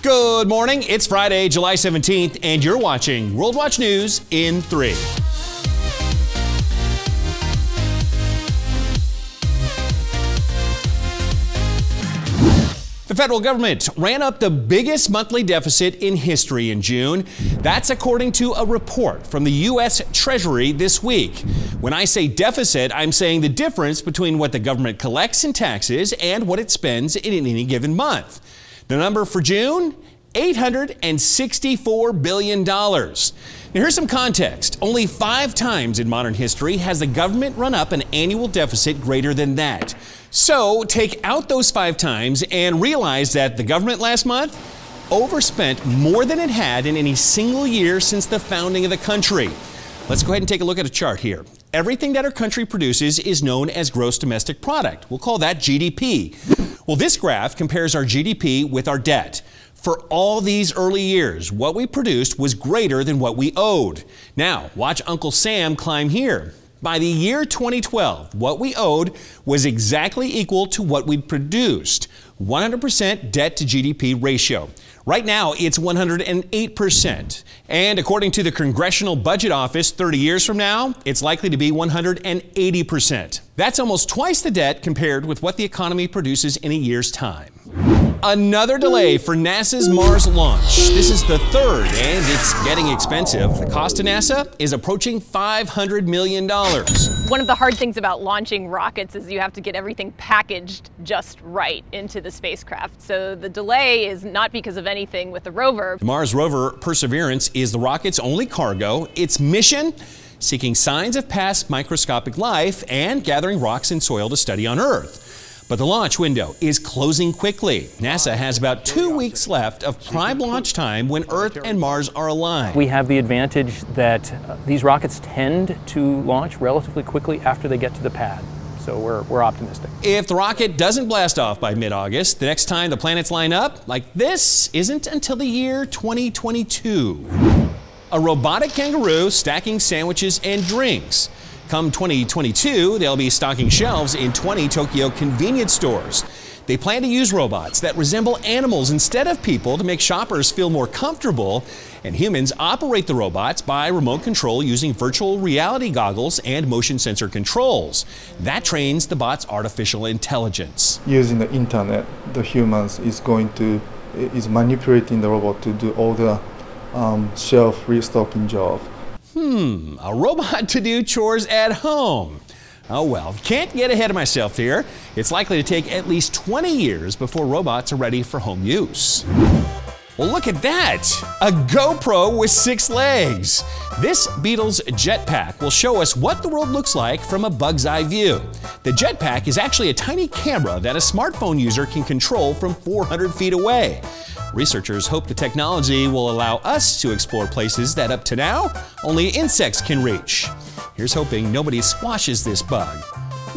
Good morning. It's Friday, July 17th, and you're watching World Watch News in 3. The federal government ran up the biggest monthly deficit in history in June. That's according to a report from the U.S. Treasury this week. When I say deficit, I'm saying the difference between what the government collects in taxes and what it spends in any given month. The number for June? $864 billion. Now here's some context. Only 5 times in modern history has the government run up an annual deficit greater than that. So take out those 5 times and realize that the government last month overspent more than it had in any single year since the founding of the country. Let's go ahead and take a look at a chart here. Everything that our country produces is known as gross domestic product. We'll call that GDP. Well, this graph compares our GDP with our debt. For all these early years, what we produced was greater than what we owed. Now, watch Uncle Sam climb here. By the year 2012, what we owed was exactly equal to what we'd produced. 100% debt to GDP ratio. Right now, it's 108%. And according to the Congressional Budget Office, 30 years from now, it's likely to be 180%. That's almost twice the debt compared with what the economy produces in a year's time. Another delay for NASA's Mars launch. This is the third, and it's getting expensive. The cost to NASA is approaching $500 million. One of the hard things about launching rockets is you have to get everything packaged just right into the spacecraft. So the delay is not because of anything with the rover. The Mars rover Perseverance is the rocket's only cargo. Its mission? Seeking signs of past microscopic life and gathering rocks and soil to study on Earth. But the launch window is closing quickly. NASA has about 2 weeks left of prime launch time when Earth and Mars are aligned. We have the advantage that these rockets tend to launch relatively quickly after they get to the pad. So we're optimistic. If the rocket doesn't blast off by mid-August, the next time the planets line up like this isn't until the year 2022. A robotic kangaroo stacking sandwiches and drinks. Come 2022, they'll be stocking shelves in 20 Tokyo convenience stores. They plan to use robots that resemble animals instead of people to make shoppers feel more comfortable, and humans operate the robots by remote control using virtual reality goggles and motion sensor controls. That trains the bot's artificial intelligence. Using the internet, the humans is manipulating the robot to do all the shelf restocking job. A robot to do chores at home. Oh well, can't get ahead of myself here. It's likely to take at least 20 years before robots are ready for home use. Well, look at that! A GoPro with 6 legs. This Beetle's Jetpack will show us what the world looks like from a bug's eye view. The Jetpack is actually a tiny camera that a smartphone user can control from 400 feet away. Researchers hope the technology will allow us to explore places that up to now only insects can reach. Here's hoping nobody squashes this bug.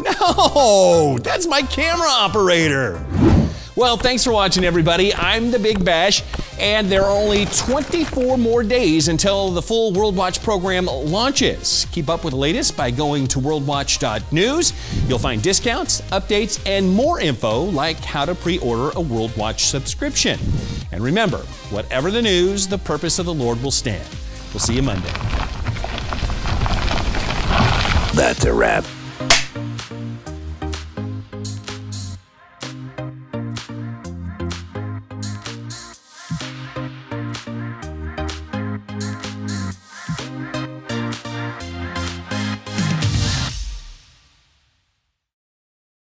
No, that's my camera operator. Well, thanks for watching, everybody. I'm the Big Bash, and there are only 24 more days until the full World Watch program launches. Keep up with the latest by going to worldwatch.news. You'll find discounts, updates, and more info like how to pre-order a World Watch subscription. And remember, whatever the news, the purpose of the Lord will stand. We'll see you Monday. That's a wrap.